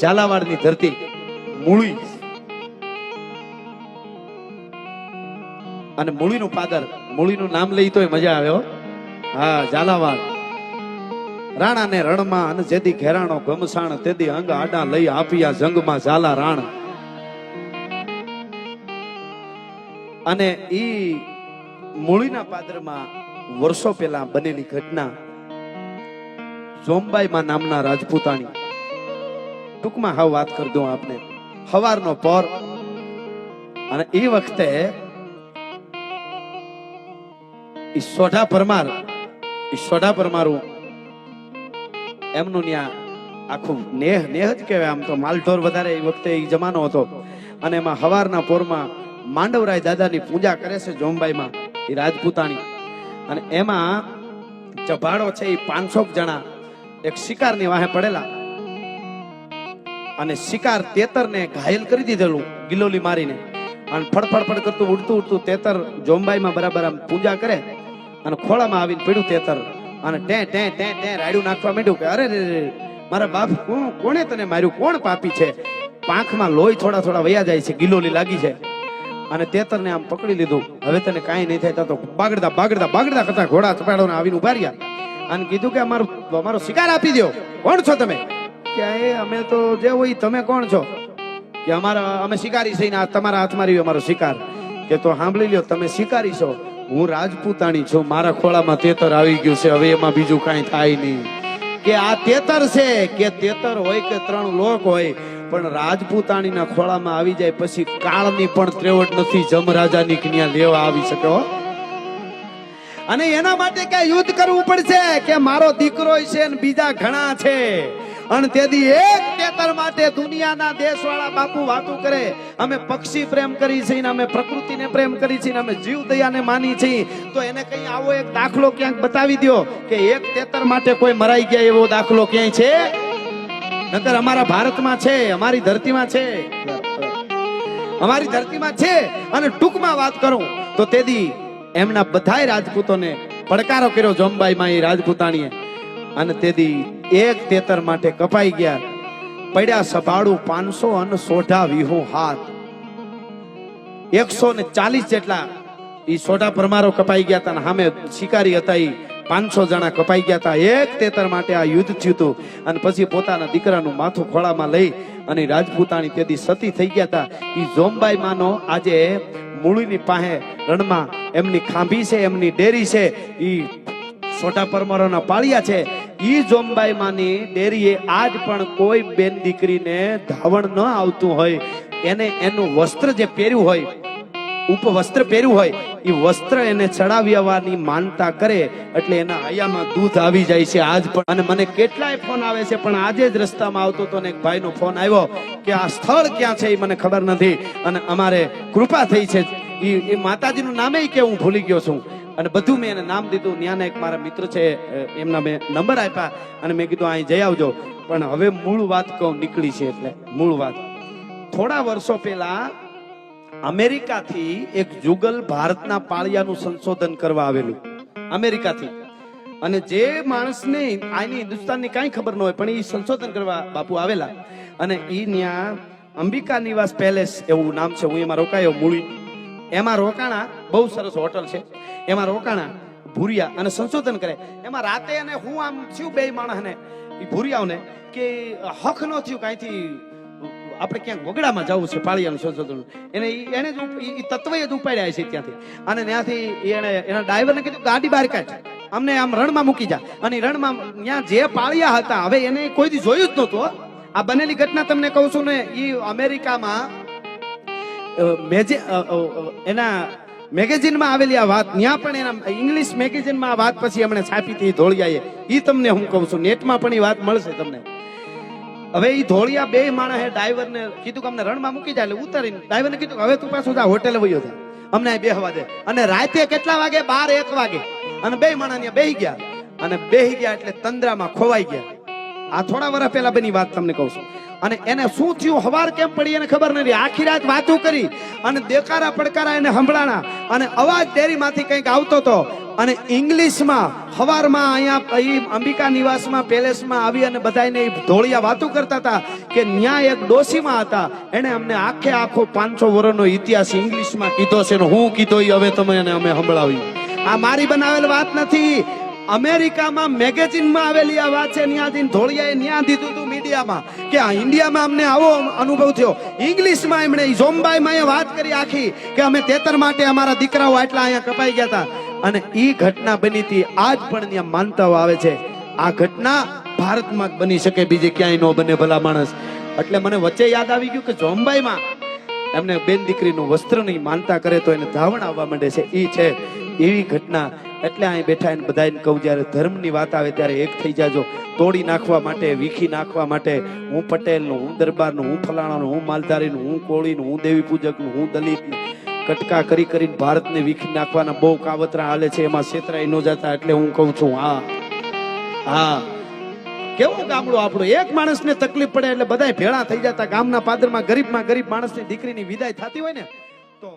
ઝાલાવાડની ધરતી મૂળી અને મૂળીનું પાદર, મૂળીનું નામ લઈ તોય મજા આવે હો. હા, ઝાલાવાડ રાણા ને રણમાં અને જેદી ઘેરાણો ગમસાણ તેદી અંગ આડા લઈ આપિયા જંગમાં ઝાલા રાણ. અને ઈ મૂળીના પાદરમાં વર્ષો પહેલા બનેલી ઘટના જોમબાઈમાં નામના રાજપૂતાણી. ટૂંકમાં હાવ વાત કરી દઉં આપને. હવારનો પર અને એ વખતે સોઢા પરમારું એમનું ત્યાં આખું નેહ જ કહેવાય. આમ તો માલઢોર વધારે એ વખતે એ જમાનો હતો. અને એમાં હવારના પોરમાં માંડવરાય દાદાની પૂજા કરે છે જોમબાઈમાં એ રાજપૂતાણી. અને એમાં ચભાડો છે એ 500 જણા એક શિકારની વાહે પડેલા અને શિકાર તેતરને ઘાયલ કરી દીધેલું ગિલોલી મારીને. અને ફડફડ કરતું ઉડતું તેતર જોમબાઈમાં બરાબર આમ પૂજા કરે અને ખોળામાં આવીને પડ્યું તેતર અને ટે રાડ્યું નાખવા માંડ્યું કે અરે રે મારા બાપ કોણે તને માર્યું, કોણ પાપી છે? પાંખમાં લોહી થોડા વયા જાય છે, ગિલોલી લાગી છે. અને તેતરને આમ પકડી લીધું. હવે તને કાંઈ નહીં થાય તો બાગડતા કરતા ઘોડા ચપાડોને આવીને ઉભા રહ્યા અને કીધું કે અમારો શિકાર આપી દો. કોણ છો તમે? કે અમે તો જે હોય તમે કોણ છો? કે અમે શિકારી છે ને તમારા હાથમાં રહ્યો અમારો શિકાર. કે તો સાંભળી લ્યો, તમે શિકારી છો, હું રાજપૂતાણી છું, મારા ખોળામાં તેતર આવી ગયું છે, હવે એમાં બીજું કાંઈ થાય નહીં. કે આ તેતર છે કે તેતર હોય કે 3 લોક હોય પણ રાજપૂતાણીના ખોળામાં આવી જાય પછી કાળની પણ ત્રેવડ નથી જમરાજાની કન્યા લેવા આવી શકે. અને એના માટે કે યુદ્ધ કરવું પડશે કે મારો દીકરો છે ને બીજા ઘણા છે. અને તેથી એક તેતર માટે દુનિયાના દેશવાળા બાપુ વાતું કરે. અમે પક્ષી પ્રેમ કરી છે, અમે પ્રકૃતિને પ્રેમ કરી છે, અમે જીવ દયાને માની છીએ. તો એને કઈ આવો એક દાખલો ક્યાંક બતાવી દો કે એક તેતર માટે કોઈ મરાઈ ગયા એવો દાખલો ક્યાંય છે? નકર અમારા ભારતમાં છે, અમારી ધરતીમાં છે, અમારી ધરતીમાં છે. અને ટૂંકમાં વાત કરું તો તેથી એમના બધાય રાજપૂતોને પડકારો કર્યો જોમબાઈમાં એ રાજપૂતાણીએ. અને તેથી એક તેતર માટે કપાઈ ગયા. પડ્યા સભાડું 500 અને સોઢા વિહુ હાથ. 140 જેટલા ઈ સોઢા પરમારો કપાઈ ગયા હતા. સામે શિકારી હતા ઈ 500 જણા કપાઈ ગયા હતા. એક તેતર માટે આ યુદ્ધ થયું હતું. અને પછી પોતાના દીકરાનું માથું ખોળામાં લઈ અને રાજપૂતાણી તેથી સતી થઈ ગયા હતા. ઈ જોમબાઈ માનો આજે મૂળીની પાસે રણમાં એમની ખાંભી છે, એમની ડેરી છે, ઈ સોઢા પરમારોના પાળિયા છે. ઈ જોમબાઈ માની ડેરીએ આજ પણ કોઈ બેન દીકરીને ધાવણ ન આવતું હોય એને એનું વસ્ત્ર જે પહેર્યું હોય, ઉપવસ્ત્ર પહેર્યું હોય, એ વસ્ત્ર એને ચડાવ્યાવાની માનતા કરે એટલે એના હૈયામાં દૂધ આવી જાય છે આજ પણ. અને મને કેટલાય ફોન આવે છે, પણ આજે જ રસ્તામાં આવતો તો એક ભાઈનો ફોન આવ્યો કે આ સ્થળ ક્યાં છે એ મને ખબર નથી અને અમારે કૃપા થઈ છે. એ માતાજીનું નામે કે હું ભૂલી ગયો છું અને બધું મેં એને નામ દીધું. ત્યાંના એક મારા મિત્ર છે, એમના મેં નંબર આપ્યા અને મેં કીધું અહીં જઈ આવજો. પણ હવે મૂળ વાત કહું નીકળી છે એટલે મૂળ વાત. થોડા વર્ષો પહેલા અમેરિકાથી એક જુગલ ભારતના પાળિયાનું સંશોધન કરવા આવેલું અમેરિકાથી. અને જે માણસને આની હિન્દુસ્તાનની કાંઈ ખબર ન હોય પણ એ સંશોધન કરવા બાપુ આવેલા. અને એ ત્યાં અંબિકા નિવાસ પેલેસ એવું નામ છે, હું એમાં રોકાયો મૂળી. એમાં રોકાણા, બહુ સરસ હોટલ છે, એમાં રોકાણા ભૂરિયા અને સંશોધન કરે. એમાં રાતે અને હું આમ થયું બે માણસને એ ભૂરિયાઓને કે હક ન થયું કાંઈથી આપણે ક્યાંક વગડામાં જવું છે પાળિયાનું સંશોધન. એને જ તત્વ જ ઉપાડ્યા છે ત્યાંથી. અને ત્યાંથી એના ડ્રાઈવરને કીધું ગાડી બહાર કાઢ, અમને આમ રણમાં મૂકી જા. અને રણમાં ત્યાં જે પાળિયા હતા હવે એને કોઈથી જોયું જ નહોતું. આ બનેલી ઘટના તમને કહું છું ને. એ અમેરિકામાં એના મેગેઝિનમાં આવેલી આ વાત, ત્યાં પણ એના ઇંગ્લિશ મેગેઝિનમાં આ વાત પછી એમણે છાપી હતી ધોળિયાએ. એ તમને હું કહું છું, નેટમાં પણ એ વાત મળશે તમને. હવે એ ધોળિયા બે માણસે ડ્રાઈવરને કીધું કે અમને રણમાં મૂકી જાય. એટલે ઉતારીને ડ્રાઈવરને કીધું હવે તું પાછું જા હોટેલે વયો જા, અમને અહીં બેહવા દે. અને રાતે કેટલા વાગે? 12-1 વાગે. અને બે માણસ બેહી ગયા. અને બેહી ગયા એટલે તંદ્રામાં ખોવાઈ ગયા. આ થોડા વર્ષ પહેલા બની વાત તમને કહું છું. અને એને શું થયું હવાર કેમ પડી એને ખબર નથી. આખી રાત વાતો કરી અને દેકારા પડકારા એને સંભળાણા અને અવાજ ડેરીમાંથી કંઈક આવતો હતો અને ઇંગ્લિશમાં હવારમાં અહીંયા અંબિકા નિવાસમાં પેલેસમાં આવી અને બધાને ધોળિયા વાતો કરતા હતા કે ન્યા એક ડોશીમાં હતા. એને અમને આખો 500 વર્ષનો ઇતિહાસ ઇંગ્લિશમાં કીધો છે ને હું કીધો એ હવે તમે અમે સંભળાવી. આ મારી બનાવેલ વાત નથી. અમેરિકામાં મેગેઝિનમાં આવેલી આ વાત છે. ત્યાંથી ધોળિયાએ ત્યાં દીધું હતું મીડિયામાં કે આ ઇન્ડિયામાં અમને આવો અનુભવ થયો. ઇંગ્લિશમાં એમણે ઝોમ્બાઈમાં એ વાત કરી આખી કે અમે તેતર માટે અમારા દીકરાઓ આટલા અહીંયા કપાઈ ગયા હતા અને ઈ ઘટના બની હતી. આજ પણ ત્યાં માનતાઓ આવે છે. આ ઘટના ભારતમાં જ બની શકે, બીજે ક્યાંય ન બને ભલા માણસ. એટલે મને વચ્ચે યાદ આવી ગયું કે ઝોમ્બાઈમાં એમને બેન દીકરીનું વસ્ત્રની માનતા કરે તો એને ધાવણ આવવા માંડે છે. ઈ છે એવી ઘટના. એટલે અહીં બેઠા એને બધાને કહું જ્યારે ધર્મની વાત આવે ત્યારે એક થઈ જાજો. તોડી નાખવા માટે, વીખી નાખવા માટે, હું પટેલનું, હું દરબારનું, હું ફલાણાનું, હું માલધારીનું, હું કોળીનું, હું દેવી પૂજકનું, હું દલિતનું કટકા કરી કરીને ભારતને વીખી નાખવાના બહુ કાવતરા હાલે છે. એમાં છેતરાઈ ન જતા. એટલે હું કહું છું હા કેવું ગામડું આપણું. એક માણસને તકલીફ પડે એટલે બધા ભેળા થઈ જતા. ગામના પાદરમાં ગરીબ માણસની દીકરીની વિદાય થતી હોય ને તો